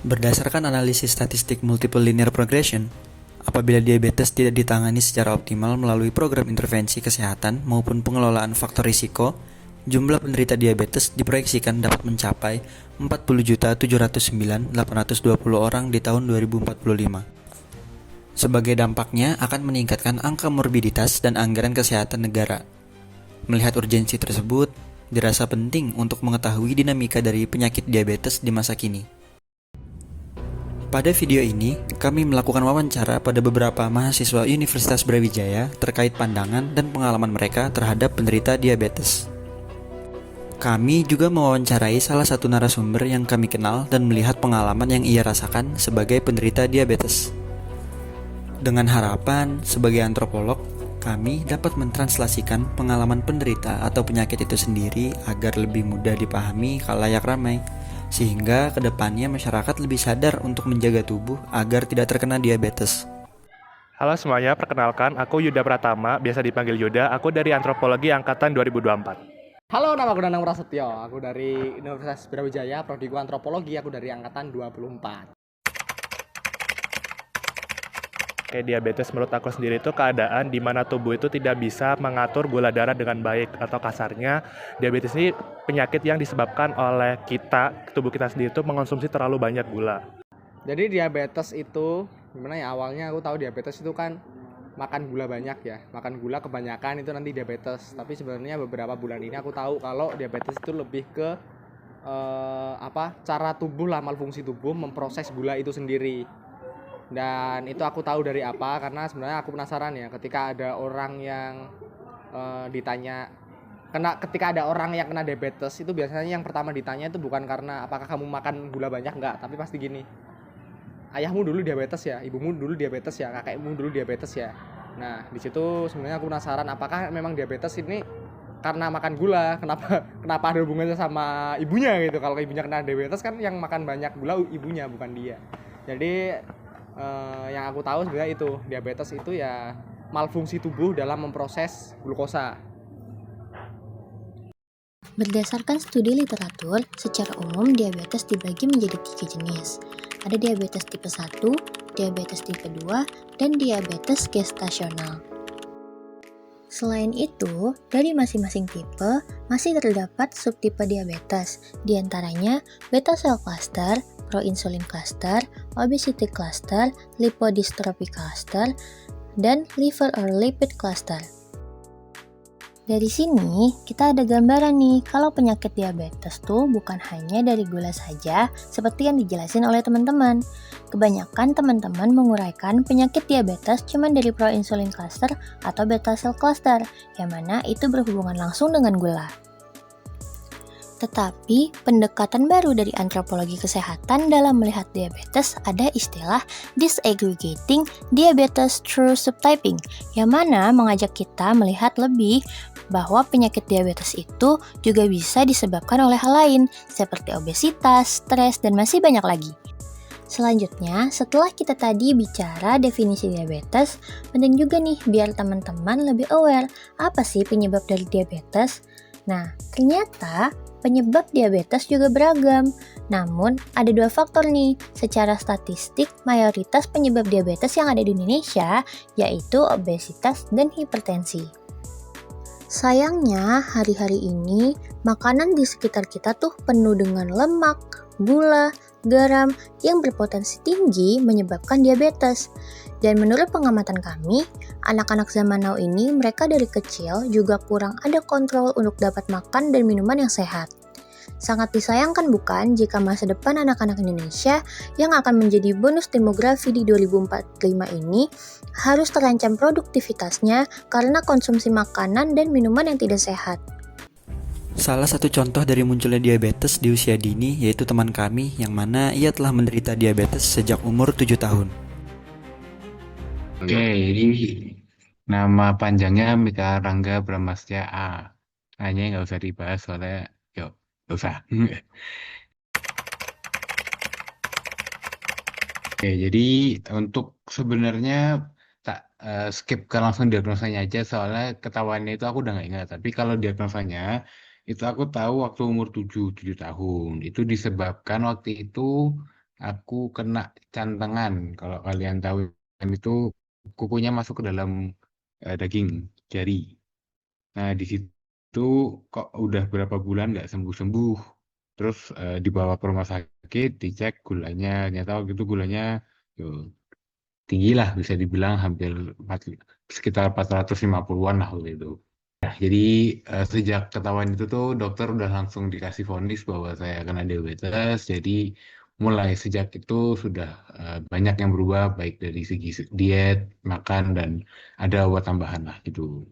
Berdasarkan analisis statistik multiple linear progression, apabila diabetes tidak ditangani secara optimal melalui program intervensi kesehatan maupun pengelolaan faktor risiko, jumlah penderita diabetes diproyeksikan dapat mencapai 40.709.820 orang di tahun 2045. Sebagai dampaknya akan meningkatkan angka morbiditas dan anggaran kesehatan negara. Melihat urgensi tersebut, dirasa penting untuk mengetahui dinamika dari penyakit diabetes di masa kini. Pada video ini, kami melakukan wawancara pada beberapa mahasiswa Universitas Brawijaya terkait pandangan dan pengalaman mereka terhadap penderita diabetes. Kami juga mewawancarai salah satu narasumber yang kami kenal dan melihat pengalaman yang ia rasakan sebagai penderita diabetes. Dengan harapan, sebagai antropolog, kami dapat mentranslasikan pengalaman penderita atau penyakit itu sendiri agar lebih mudah dipahami khalayak ramai, sehingga kedepannya masyarakat lebih sadar untuk menjaga tubuh agar tidak terkena diabetes. Halo semuanya, perkenalkan aku Yuda Pratama, biasa dipanggil Yuda, aku dari Antropologi Angkatan 2024. Halo, nama aku Danang Prasetyo. Aku dari Universitas Brawijaya, prodi Antropologi, aku dari angkatan 24. Kayak diabetes menurut aku sendiri itu keadaan di mana tubuh itu tidak bisa mengatur gula darah dengan baik, atau kasarnya diabetes ini penyakit yang disebabkan oleh tubuh kita sendiri itu mengonsumsi terlalu banyak gula. Jadi diabetes itu, gimana ya, awalnya aku tahu diabetes itu kan makan gula banyak ya. Makan gula kebanyakan itu nanti diabetes. Tapi sebenarnya beberapa bulan ini aku tahu kalau diabetes itu lebih ke cara tubuh lah, malfungsi tubuh memproses gula itu sendiri. Dan itu aku tahu dari apa, karena sebenarnya aku penasaran ya, ketika ada orang yang ketika ada orang yang kena diabetes itu biasanya yang pertama ditanya itu bukan karena apakah kamu makan gula banyak, enggak, tapi pasti gini, ayahmu dulu diabetes ya, ibumu dulu diabetes ya, kakekmu dulu diabetes ya. Nah di situ sebenarnya aku penasaran apakah memang diabetes ini karena makan gula, kenapa ada hubungannya sama ibunya gitu. Kalau ibunya kena diabetes kan yang makan banyak gula ibunya, bukan dia. Jadi yang aku tahu sebenarnya itu diabetes itu ya malfungsi tubuh dalam memproses glukosa. Berdasarkan studi literatur, secara umum diabetes dibagi menjadi 3 jenis. Ada diabetes tipe 1, diabetes tipe 2, dan diabetes gestasional. Selain itu, dari masing-masing tipe masih terdapat subtipe diabetes, diantaranya beta cell cluster, proinsulin cluster, obesity cluster, lipodystrophy cluster, dan liver or lipid cluster. Dari sini, kita ada gambaran nih kalau penyakit diabetes tuh bukan hanya dari gula saja seperti yang dijelasin oleh teman-teman. Kebanyakan teman-teman menguraikan penyakit diabetes cuma dari proinsulin cluster atau beta cell cluster, yang mana itu berhubungan langsung dengan gula. Tetapi, pendekatan baru dari antropologi kesehatan dalam melihat diabetes ada istilah disaggregating diabetes through subtyping, yang mana mengajak kita melihat lebih bahwa penyakit diabetes itu juga bisa disebabkan oleh hal lain, seperti obesitas, stres, dan masih banyak lagi. Selanjutnya, setelah kita tadi bicara definisi diabetes, penting juga nih biar teman-teman lebih aware apa sih penyebab dari diabetes. Nah, ternyata penyebab diabetes juga beragam. Namun, ada 2 faktor nih. Secara statistik, mayoritas penyebab diabetes yang ada di Indonesia yaitu obesitas dan hipertensi. Sayangnya, hari-hari ini makanan di sekitar kita tuh penuh dengan lemak, gula, garam yang berpotensi tinggi menyebabkan diabetes. Dan menurut pengamatan kami, anak-anak zaman now ini mereka dari kecil juga kurang ada kontrol untuk dapat makan dan minuman yang sehat. Sangat disayangkan bukan jika masa depan anak-anak Indonesia yang akan menjadi bonus demografi di 2045 ini harus terancam produktivitasnya karena konsumsi makanan dan minuman yang tidak sehat. Salah satu contoh dari munculnya diabetes di usia dini yaitu teman kami yang mana ia telah menderita diabetes sejak umur 7 tahun. Oke, ini nama panjangnya Mika Rangga Bramastya A. Hanya nggak usah dibahas soalnya, yuk, nggak usah. Oke, jadi untuk sebenarnya tak skip ke langsung diagnosanya aja soalnya ketahuannya itu aku udah nggak ingat. Tapi kalau diagnosanya itu aku tahu waktu umur 7 tahun. Itu disebabkan waktu itu aku kena cantengan. Kalau kalian tahu itu kukunya masuk ke dalam daging jari. Nah, di situ kok udah berapa bulan nggak sembuh-sembuh. Terus dibawa ke rumah sakit, dicek gulanya. Ternyata waktu itu gulanya yo, tinggi lah, bisa dibilang hampir sekitar 450-an lah waktu itu. Jadi sejak ketahuan itu tuh dokter udah langsung dikasih vonis bahwa saya kena diabetes. Jadi mulai sejak itu sudah banyak yang berubah baik dari segi diet, makan dan ada obat tambahan lah gitu.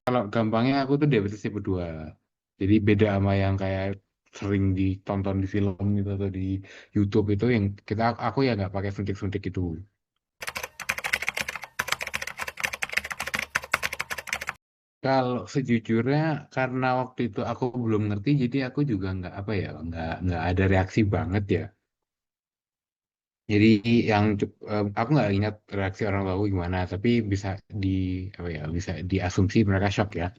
Kalau gampangnya aku tuh diabetes tipe 2. Jadi beda sama yang kayak sering ditonton di film gitu atau di YouTube itu yang aku ya nggak pakai suntik-suntik itu. Kalau sejujurnya karena waktu itu aku belum ngerti, jadi aku juga nggak apa ya, nggak ada reaksi banget ya. Jadi aku nggak ingat reaksi orang tua aku gimana, tapi bisa di apa ya, bisa diasumsi mereka shock ya.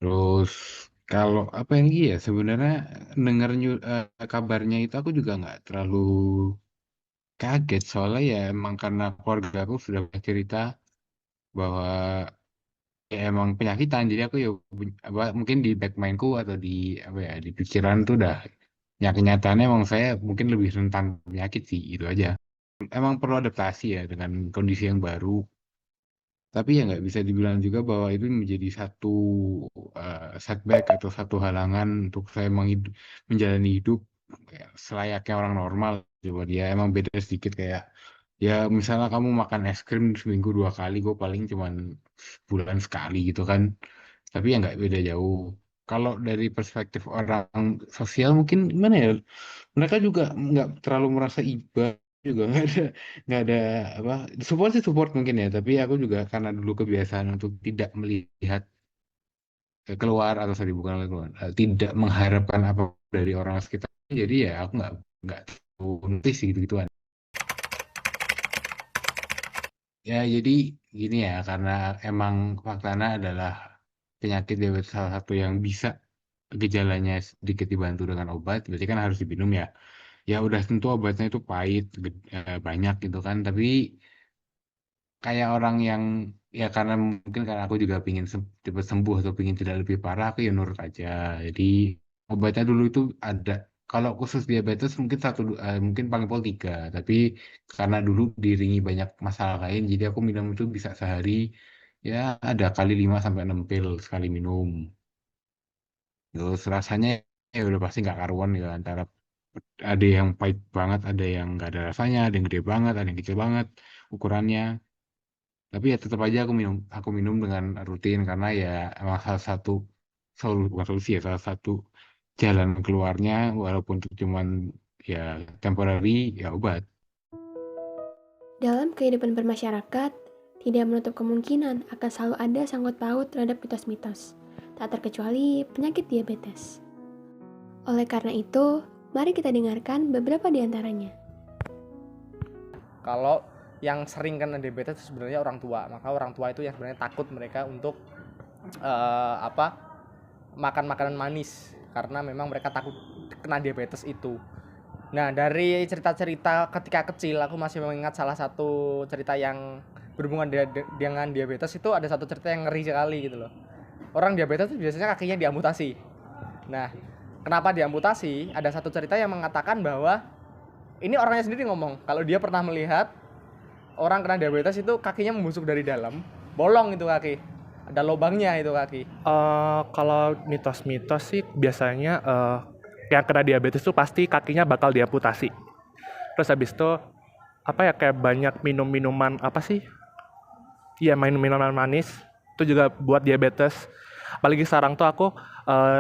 Terus kalau apa yang ya sebenarnya denger kabarnya itu aku juga nggak terlalu kaget soalnya ya emang karena keluarga aku sudah cerita bahwa ya emang penyakitan jadi aku ya mungkin di back mindku atau di apa ya di pikiran tuh udah ya kenyataannya emang saya mungkin lebih rentan penyakit sih itu aja emang perlu adaptasi ya dengan kondisi yang baru tapi ya nggak bisa dibilang juga bahwa itu menjadi satu setback atau satu halangan untuk saya menjalani hidup ya, selayaknya orang normal coba dia emang beda sedikit kayak ya misalnya kamu makan es krim seminggu 2 kali gue paling cuman bulan sekali gitu kan tapi ya nggak beda jauh kalau dari perspektif orang sosial mungkin gimana ya mereka juga nggak terlalu merasa iba juga nggak ada apa support sih support mungkin ya tapi aku juga karena dulu kebiasaan untuk tidak melihat keluar atau sorry bukan keluar tidak mengharapkan apa dari orang sekitar jadi ya aku nggak tahu notice sih gitu gituan ya jadi gini ya karena emang faktanya adalah penyakit diabetes salah satu yang bisa gejalanya sedikit dibantu dengan obat berarti kan harus diminum ya ya udah tentu obatnya itu pahit banyak gitu kan tapi kayak orang yang ya karena mungkin karena aku juga pingin cepat sembuh atau pingin tidak lebih parah aku ya nurut aja jadi obatnya dulu itu ada kalau khusus diabetes mungkin mungkin paling pol 3 tapi karena dulu diiringi banyak masalah lain jadi aku minum itu bisa sehari ya ada kali 5 sampai 6 pil sekali minum terus rasanya ya udah pasti nggak karuan ya antara ada yang pahit banget ada yang nggak ada rasanya ada yang gede banget ada yang kecil banget ukurannya tapi ya tetap aja aku minum dengan rutin karena ya emang salah satu bukan solusi ya salah satu jalan keluarnya walaupun itu cuman ya temporary ya obat. Dalam kehidupan bermasyarakat, tidak menutup kemungkinan akan selalu ada sangkut paut terhadap mitos-mitos, tak terkecuali penyakit diabetes. Oleh karena itu, mari kita dengarkan beberapa di antaranya. Kalau yang sering kena diabetes itu sebenarnya orang tua, maka orang tua itu yang sebenarnya takut mereka untuk makan makanan manis karena memang mereka takut kena diabetes itu. Nah, dari cerita-cerita ketika kecil aku masih mengingat salah satu cerita yang berhubungan dengan diabetes itu ada satu cerita yang ngeri sekali gitu loh. Orang diabetes itu biasanya kakinya diamputasi. Nah, kenapa diamputasi? Ada satu cerita yang mengatakan bahwa ini orangnya sendiri ngomong kalau dia pernah melihat orang kena diabetes itu kakinya membusuk dari dalam, bolong itu kaki, ada lubangnya itu kaki. Kalau mitos-mitos sih biasanya yang kena diabetes tuh pasti kakinya bakal diamputasi. Terus habis itu apa ya kayak banyak minum-minuman apa sih? Iya minuman manis itu juga buat diabetes. Apalagi sekarang tuh aku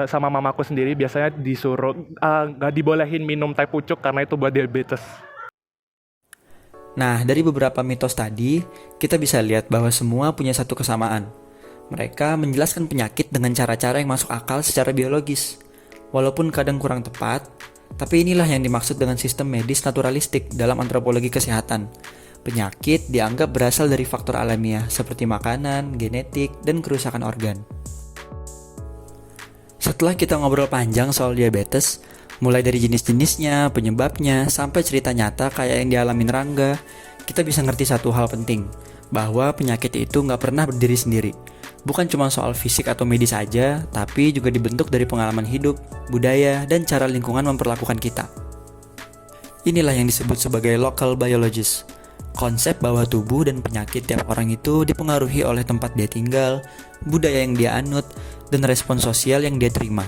sama mamaku sendiri biasanya disuruh nggak dibolehin minum teh pucuk karena itu buat diabetes. Nah, dari beberapa mitos tadi, kita bisa lihat bahwa semua punya satu kesamaan. Mereka menjelaskan penyakit dengan cara-cara yang masuk akal secara biologis. Walaupun kadang kurang tepat, tapi inilah yang dimaksud dengan sistem medis naturalistik dalam antropologi kesehatan. Penyakit dianggap berasal dari faktor alamiah seperti makanan, genetik, dan kerusakan organ. Setelah kita ngobrol panjang soal diabetes, Mulai dari jenis-jenisnya, penyebabnya, sampai cerita nyata kayak yang dialamin Rangga, kita bisa ngerti satu hal penting, bahwa penyakit itu nggak pernah berdiri sendiri. Bukan cuma soal fisik atau medis aja, tapi juga dibentuk dari pengalaman hidup, budaya, dan cara lingkungan memperlakukan kita. Inilah yang disebut sebagai local biologist. Konsep bahwa tubuh dan penyakit tiap orang itu dipengaruhi oleh tempat dia tinggal, budaya yang dia anut, dan respon sosial yang dia terima.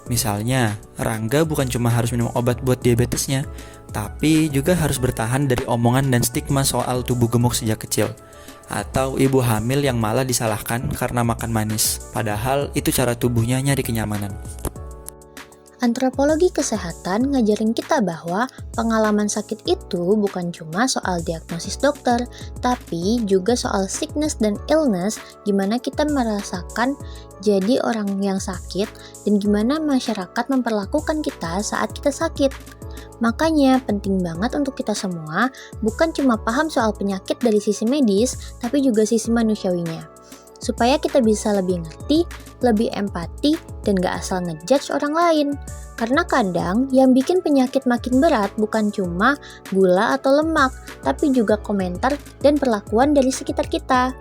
Misalnya, Rangga bukan cuma harus minum obat buat diabetesnya, tapi juga harus bertahan dari omongan dan stigma soal tubuh gemuk sejak kecil. Atau ibu hamil yang malah disalahkan karena makan manis, padahal itu cara tubuhnya nyari kenyamanan. Antropologi kesehatan ngajarin kita bahwa pengalaman sakit itu bukan cuma soal diagnosis dokter, tapi juga soal sickness dan illness, gimana kita merasakan jadi orang yang sakit, dan gimana masyarakat memperlakukan kita saat kita sakit. Makanya penting banget untuk kita semua bukan cuma paham soal penyakit dari sisi medis, tapi juga sisi manusiawinya. Supaya kita bisa lebih ngerti, lebih empati, dan gak asal ngejudge orang lain. Karena kadang yang bikin penyakit makin berat bukan cuma gula atau lemak, tapi juga komentar dan perlakuan dari sekitar kita.